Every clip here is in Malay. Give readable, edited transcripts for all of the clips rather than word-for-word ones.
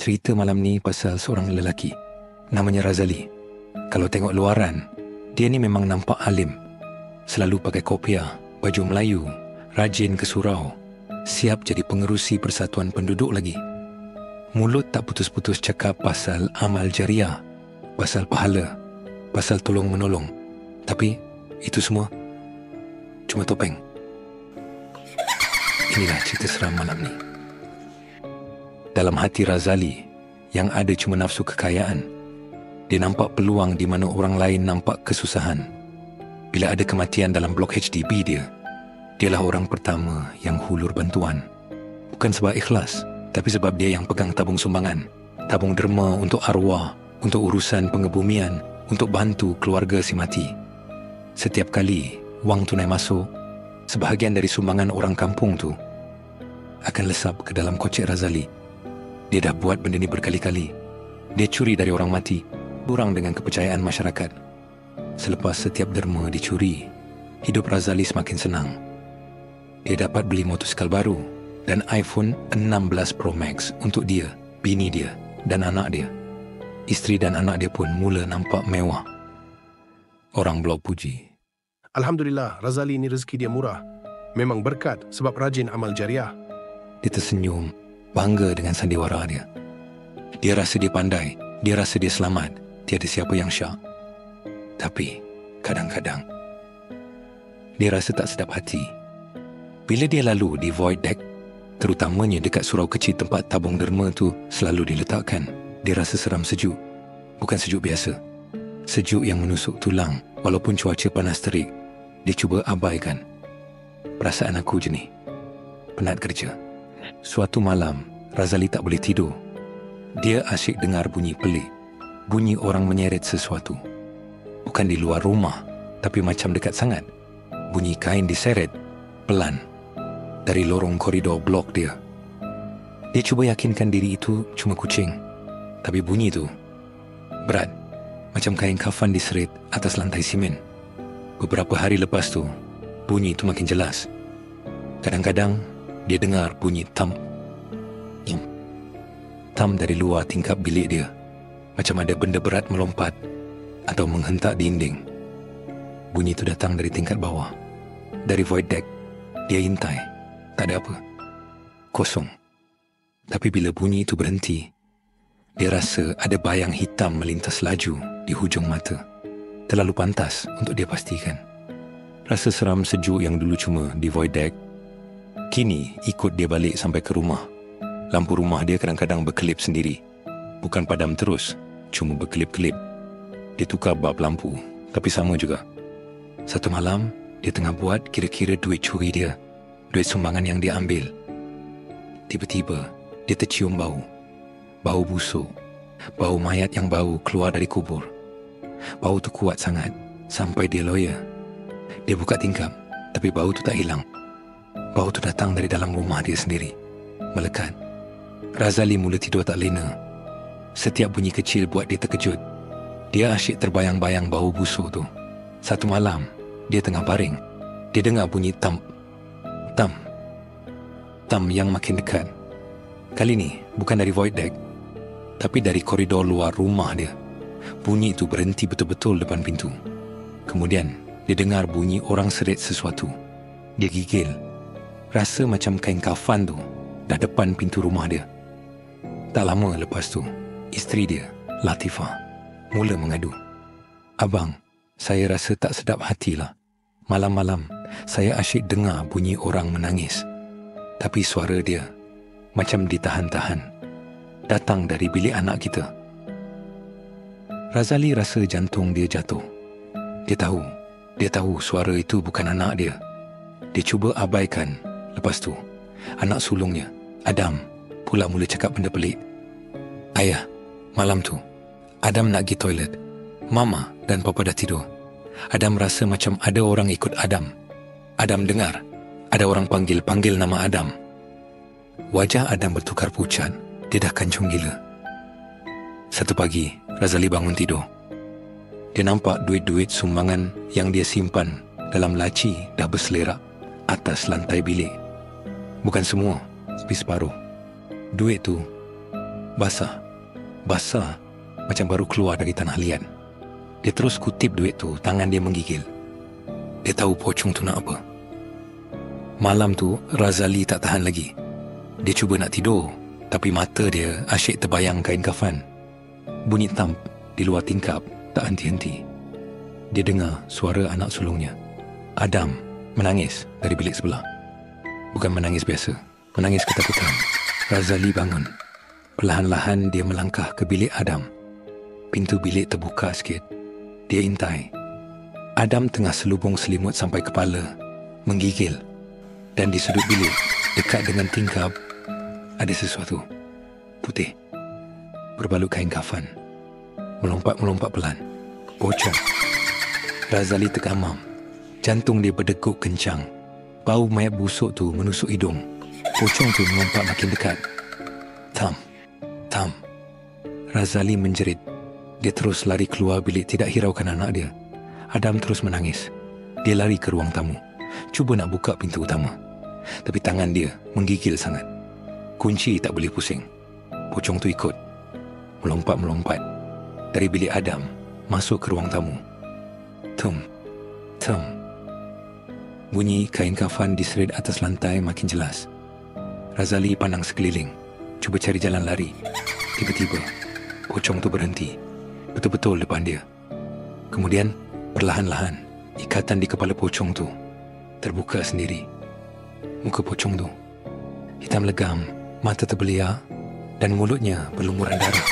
cerita malam ni pasal seorang lelaki. Namanya Razali. Kalau tengok luaran, dia ni memang nampak alim. Selalu pakai kopiah, baju Melayu, rajin ke surau, siap jadi pengerusi persatuan penduduk lagi. Mulut tak putus-putus cakap pasal amal jariah, pasal pahala, pasal tolong-menolong. Tapi itu semua cuma topeng. Inilah cerita seram malam ni. Dalam hati Razali yang ada cuma nafsu kekayaan, dia nampak peluang di mana orang lain nampak kesusahan. Bila ada kematian dalam blok HDB dialah orang pertama yang hulur bantuan. Bukan sebab ikhlas, tapi sebab dia yang pegang tabung sumbangan, tabung derma untuk arwah, untuk urusan pengebumian, untuk bantu keluarga si mati. Setiap kali wang tunai masuk, sebahagian dari sumbangan orang kampung tu akan lesap ke dalam kocek Razali. Dia dah buat benda ni berkali-kali. Dia curi dari orang mati, kurang dengan kepercayaan masyarakat. Selepas setiap derma dicuri, hidup Razali semakin senang. Dia dapat beli motosikal baru dan iPhone 16 Pro Max untuk dia, bini dia dan anak dia. Isteri dan anak dia pun mula nampak mewah. Orang blok puji. Alhamdulillah, Razali ni rezeki dia murah. Memang berkat sebab rajin amal jariah. Dia tersenyum, bangga dengan sandiwara dia. Dia rasa dia pandai, dia rasa dia selamat, tiada siapa yang syak. Tapi, kadang-kadang, dia rasa tak sedap hati. Bila dia lalu di void deck, terutamanya dekat surau kecil tempat tabung derma tu selalu diletakkan, dia rasa seram sejuk. Bukan sejuk biasa. Sejuk yang menusuk tulang, walaupun cuaca panas terik. Dia cuba abaikan. Perasaan aku je ni. Penat kerja. Suatu malam, Razali tak boleh tidur. Dia asyik dengar bunyi pelik. Bunyi orang menyeret sesuatu. Bukan di luar rumah, tapi macam dekat sangat. Bunyi kain diseret, pelan, dari lorong koridor blok dia. Dia cuba yakinkan diri itu cuma kucing. Tapi bunyi tu berat, macam kain kafan diserit atas lantai simen. Beberapa hari lepas tu, bunyi itu makin jelas. Kadang-kadang, dia dengar bunyi tam. Tam dari luar tingkap bilik dia. Macam ada benda berat melompat atau menghentak dinding. Bunyi itu datang dari tingkat bawah. Dari void deck. Dia intai. Tak ada apa. Kosong. Tapi bila bunyi itu berhenti, dia rasa ada bayang hitam melintas laju di hujung mata. Terlalu pantas untuk dia pastikan. Rasa seram sejuk yang dulu cuma di void deck, kini ikut dia balik sampai ke rumah. Lampu rumah dia kadang-kadang berkelip sendiri. Bukan padam terus, cuma berkelip-kelip. Dia tukar bab lampu, tapi sama juga. Satu malam, dia tengah buat kira-kira duit curi dia, duit sumbangan yang dia ambil. Tiba-tiba, dia tercium bau. Bau busuk. Bau mayat yang bau keluar dari kubur. Bau tu kuat sangat, sampai dia lawyer. Dia buka tingkap, tapi bau tu tak hilang. Bau tu datang dari dalam rumah dia sendiri. Melekat. Razali mula tidur tak lena. Setiap bunyi kecil buat dia terkejut. Dia asyik terbayang-bayang bau busuk tu. Satu malam, dia tengah baring. Dia dengar bunyi tam. Tam. Tam yang makin dekat. Kali ni, bukan dari void deck, tapi dari koridor luar rumah dia. Bunyi itu berhenti betul-betul depan pintu. Kemudian, dia dengar bunyi orang serit sesuatu. Dia gigil. Rasa macam kain kafan tu dah depan pintu rumah dia. Tak lama lepas tu, isteri dia, Latifah, mula mengadu. Abang, saya rasa tak sedap hatilah. Malam-malam, saya asyik dengar bunyi orang menangis. Tapi suara dia macam ditahan-tahan. Datang dari bilik anak kita. Razali rasa jantung dia jatuh. Dia tahu suara itu bukan anak dia. Dia cuba abaikan. Lepas tu, anak sulungnya, Adam, pula mula cakap benda pelik. Ayah, malam tu, Adam nak pergi toilet. Mama dan Papa dah tidur. Adam rasa macam ada orang ikut Adam. Adam dengar, ada orang panggil nama Adam. Wajah Adam bertukar pucat. Dia dah kancung gila. Satu pagi, Razali bangun tidur. Dia nampak duit-duit sumbangan yang dia simpan dalam laci dah berselerak atas lantai bilik. Bukan semua, tapi separuh. Duit tu Basah. Basah macam baru keluar dari tanah liat. Dia terus kutip duit tu, tangan dia menggigil. Dia tahu pocong tu nak apa. Malam tu, Razali tak tahan lagi. Dia cuba nak tidur, tapi mata dia asyik terbayang kain kafan. Bunyi thump di luar tingkap tak henti-henti. Dia dengar suara anak sulungnya, Adam, menangis dari bilik sebelah. Bukan menangis biasa, menangis ketakutan. Razali bangun. Perlahan-lahan dia melangkah ke bilik Adam. Pintu bilik terbuka sikit. Dia intai. Adam tengah selubung selimut sampai kepala, menggigil. Dan di sudut bilik, dekat dengan tingkap, ada sesuatu putih, berbalut kain kafan, melompat-melompat pelan. Pocong. Razali tergamam. Jantung dia berdegup kencang. Bau mayat busuk tu menusuk hidung. Pocong tu melompat makin dekat. Tam. Razali menjerit. Dia terus lari keluar bilik, tidak hiraukan anak dia. Adam terus menangis. Dia lari ke ruang tamu, cuba nak buka pintu utama. Tapi tangan dia menggigil sangat. Kunci tak boleh pusing. Pocong tu ikut. Melompat-melompat dari bilik Adam masuk ke ruang tamu. Tum. Bunyi kain kafan diserit atas lantai makin jelas. Razali pandang sekeliling, cuba cari jalan lari. Tiba-tiba, pocong tu berhenti, betul-betul depan dia. Kemudian, perlahan-lahan, ikatan di kepala pocong tu terbuka sendiri. Muka pocong tu hitam legam, mata terbeliak dan mulutnya berlumuran darah.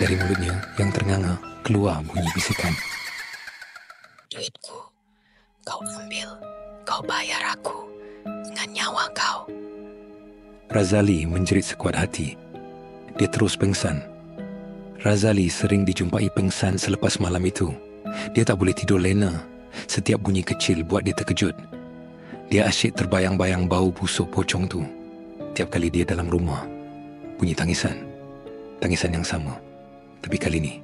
Dari mulutnya yang ternganga keluar bunyi bisikan. Duitku, kau ambil, kau bayar aku dengan nyawa kau. Razali menjerit sekuat hati. Dia terus pengsan. Razali sering dijumpai pengsan selepas malam itu. Dia tak boleh tidur lena. Setiap bunyi kecil buat dia terkejut. Dia asyik terbayang-bayang bau busuk pocong tu. Tiap kali dia dalam rumah, bunyi tangisan. Tangisan yang sama. Tapi kali ni,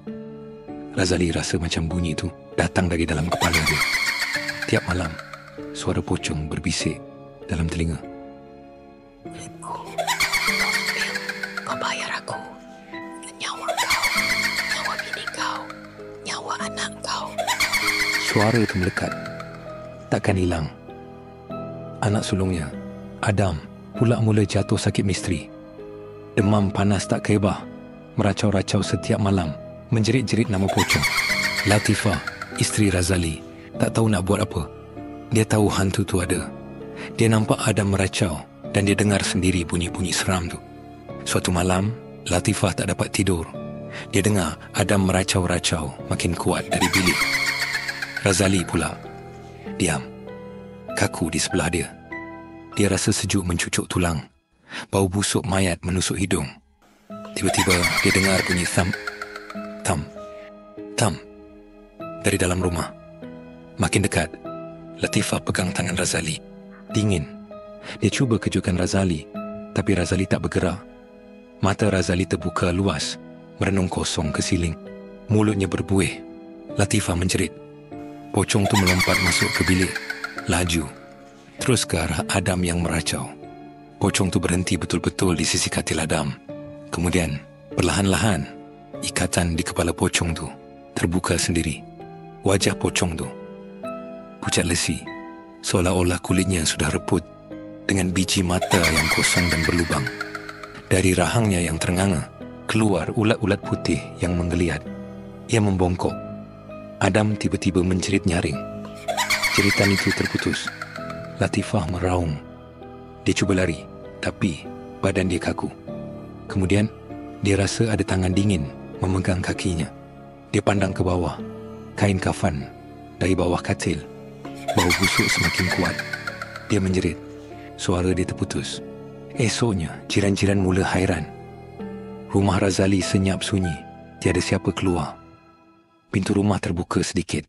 Razali rasa macam bunyi tu datang dari dalam kepala dia. Tiap malam, suara pocong berbisik dalam telinga. Duitku, kau ambil, kau bayar aku dengan nyawa kau, nyawa bini kau, nyawa anak kau. Suara itu melekat, takkan hilang. Anak sulungnya, Adam, pula mula jatuh sakit misteri. Demam panas tak kebah, meracau-racau setiap malam, menjerit-jerit nama pocong. Latifah, isteri Razali, tak tahu nak buat apa. Dia tahu hantu tu ada. Dia nampak Adam meracau dan dia dengar sendiri bunyi-bunyi seram tu. Suatu malam, Latifah tak dapat tidur. Dia dengar Adam meracau-racau makin kuat dari bilik. Razali pula diam, kaku di sebelah dia. Dia rasa sejuk mencucuk tulang. Bau busuk mayat menusuk hidung. Tiba-tiba dia dengar bunyi thump dari dalam rumah. Makin dekat. Latifah pegang tangan Razali. Dingin. Dia cuba kejutkan Razali, tapi Razali tak bergerak. Mata Razali terbuka luas, merenung kosong ke siling. Mulutnya berbuih. Latifah menjerit. Pocong tu melompat masuk ke bilik. Laju. Terus ke arah Adam yang meracau. Pocong tu berhenti betul-betul di sisi katil Adam. Kemudian, perlahan-lahan, ikatan di kepala pocong tu terbuka sendiri. Wajah pocong tu pucat lesi, seolah-olah kulitnya sudah reput, dengan biji mata yang kosong dan berlubang. Dari rahangnya yang ternganga, keluar ulat-ulat putih yang menggeliat. Ia membongkok. Adam tiba-tiba menjerit nyaring. Jeritan itu terputus. Latifah meraung. Dia cuba lari, tapi badan dia kaku. Kemudian, dia rasa ada tangan dingin memegang kakinya. Dia pandang ke bawah. Kain kafan dari bawah katil. Bau busuk semakin kuat. Dia menjerit. Suara dia terputus. Esoknya, jiran-jiran mula hairan. Rumah Razali senyap sunyi. Tiada siapa keluar. Pintu rumah terbuka sedikit.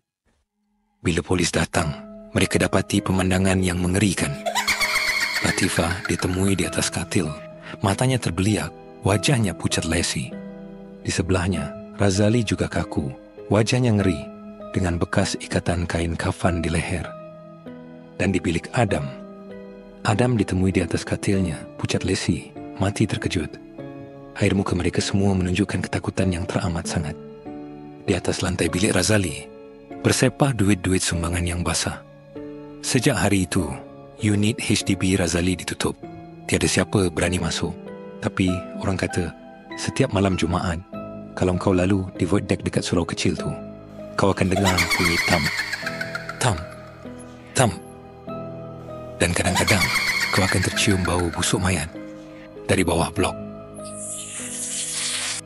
Bila polis datang, mereka dapati pemandangan yang mengerikan. Latifah ditemui di atas katil. Matanya terbeliak. Wajahnya pucat lesi. Di sebelahnya, Razali juga kaku. Wajahnya ngeri, dengan bekas ikatan kain kafan di leher. Dan di bilik Adam ditemui di atas katilnya, pucat lesi, mati terkejut. Air muka mereka semua menunjukkan ketakutan yang teramat sangat. Di atas lantai bilik Razali, bersepah duit-duit sumbangan yang basah. Sejak hari itu, unit HDB Razali ditutup. Tiada siapa berani masuk. Tapi orang kata, setiap malam Jumaat, kalau kau lalu di void deck dekat surau kecil tu, kau akan dengar bunyi tam, tam, tam. Dan kadang-kadang, kau akan tercium bau busuk mayat dari bawah blok.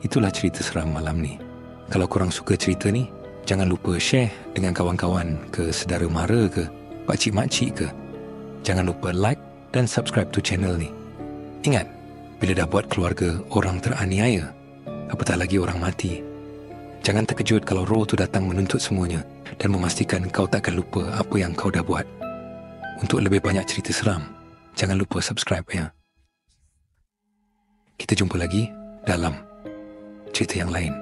Itulah cerita seram malam ni. Kalau korang suka cerita ni, jangan lupa share dengan kawan-kawan ke saudara mara ke, pakcik-makcik ke. Jangan lupa like dan subscribe to channel ni. Ingat, bila dah buat keluarga orang teraniaya, apatah lagi orang mati, jangan terkejut kalau roh tu datang menuntut semuanya dan memastikan kau takkan lupa apa yang kau dah buat. Untuk lebih banyak cerita seram, jangan lupa subscribe ya. Kita jumpa lagi dalam cerita yang lain.